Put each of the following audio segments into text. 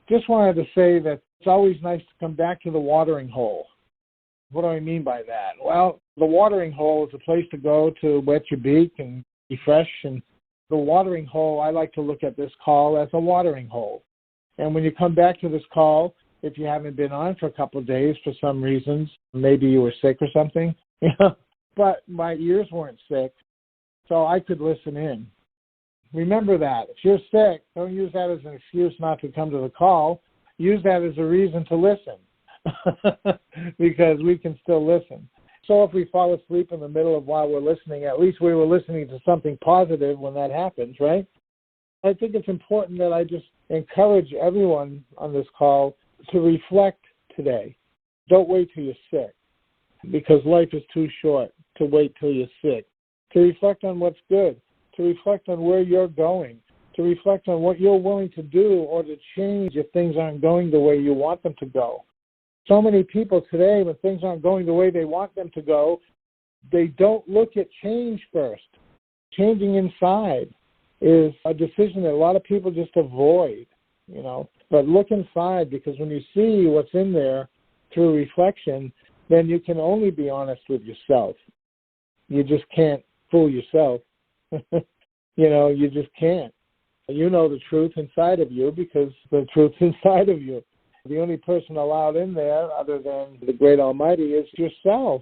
just wanted to say that it's always nice to come back to the watering hole. What do I mean by that? Well, the watering hole is a place to go to wet your beak and be fresh. And the watering hole, I like to look at this call as a watering hole. And when you come back to this call, if you haven't been on for a couple of days for some reasons, maybe you were sick or something, but my ears weren't sick, so I could listen in. Remember that. If you're sick, don't use that as an excuse not to come to the call. Use that as a reason to listen because we can still listen. So if we fall asleep in the middle of while we're listening, at least we were listening to something positive when that happens, right? I think it's important that I just encourage everyone on this call to reflect today. Don't wait till you're sick because life is too short to wait till you're sick. To reflect on what's good, to reflect on where you're going, to reflect on what you're willing to do or to change if things aren't going the way you want them to go. So many people today, when things aren't going the way they want them to go, they don't look at change first. Changing inside is a decision that a lot of people just avoid, But look inside, because when you see what's in there through reflection, then you can only be honest with yourself. You just can't fool yourself. You just can't. You know the truth inside of you because the truth's inside of you. The only person allowed in there, other than the great Almighty, is yourself.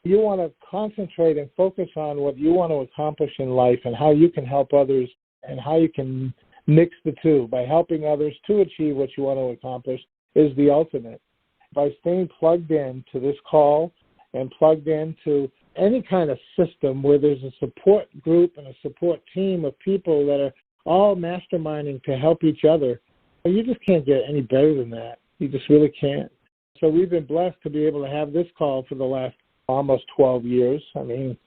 You want to concentrate and focus on what you want to accomplish in life and how you can help others and how you can mix the two. By helping others to achieve what you want to accomplish is the ultimate. By staying plugged in to this call and plugged into any kind of system where there's a support group and a support team of people that are all masterminding to help each other, you just can't get any better than that. You just really can't. So we've been blessed to be able to have this call for the last almost 12 years. I mean,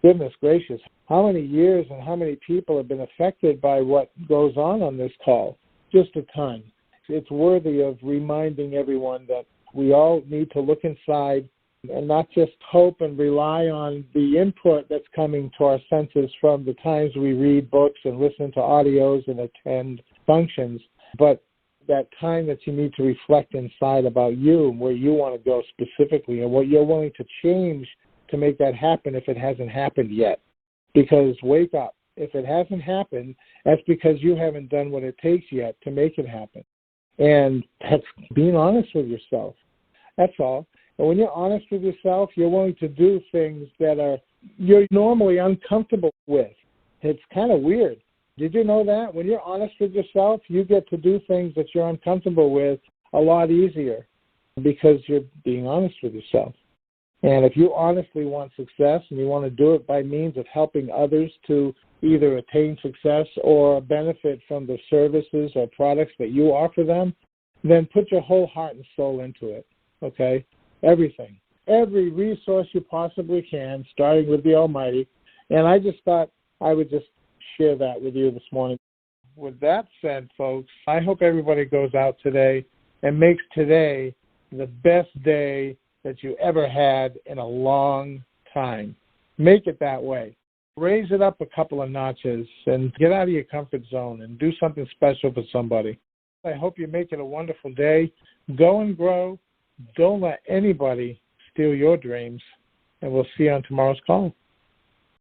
goodness gracious, how many years and how many people have been affected by what goes on this call? Just a ton. It's worthy of reminding everyone that we all need to look inside and not just hope and rely on the input that's coming to our senses from the times we read books and listen to audios and attend functions, but that time that you need to reflect inside about you and where you want to go specifically and what you're willing to change to make that happen if it hasn't happened yet. Because wake up. If it hasn't happened, that's because you haven't done what it takes yet to make it happen. And that's being honest with yourself. That's all. And when you're honest with yourself, you're willing to do things that you're normally uncomfortable with. It's kind of weird. Did you know that? When you're honest with yourself, you get to do things that you're uncomfortable with a lot easier because you're being honest with yourself. And if you honestly want success and you want to do it by means of helping others to either attain success or benefit from the services or products that you offer them, then put your whole heart and soul into it, okay? Everything. Every resource you possibly can, starting with the Almighty. And I just thought I would just share that with you this morning. With that said, folks, I hope everybody goes out today and makes today the best day that you ever had in a long time. Make it that way. Raise it up a couple of notches and get out of your comfort zone and do something special for somebody. I hope you make it a wonderful day. Go and grow. Don't let anybody steal your dreams. And we'll see you on tomorrow's call.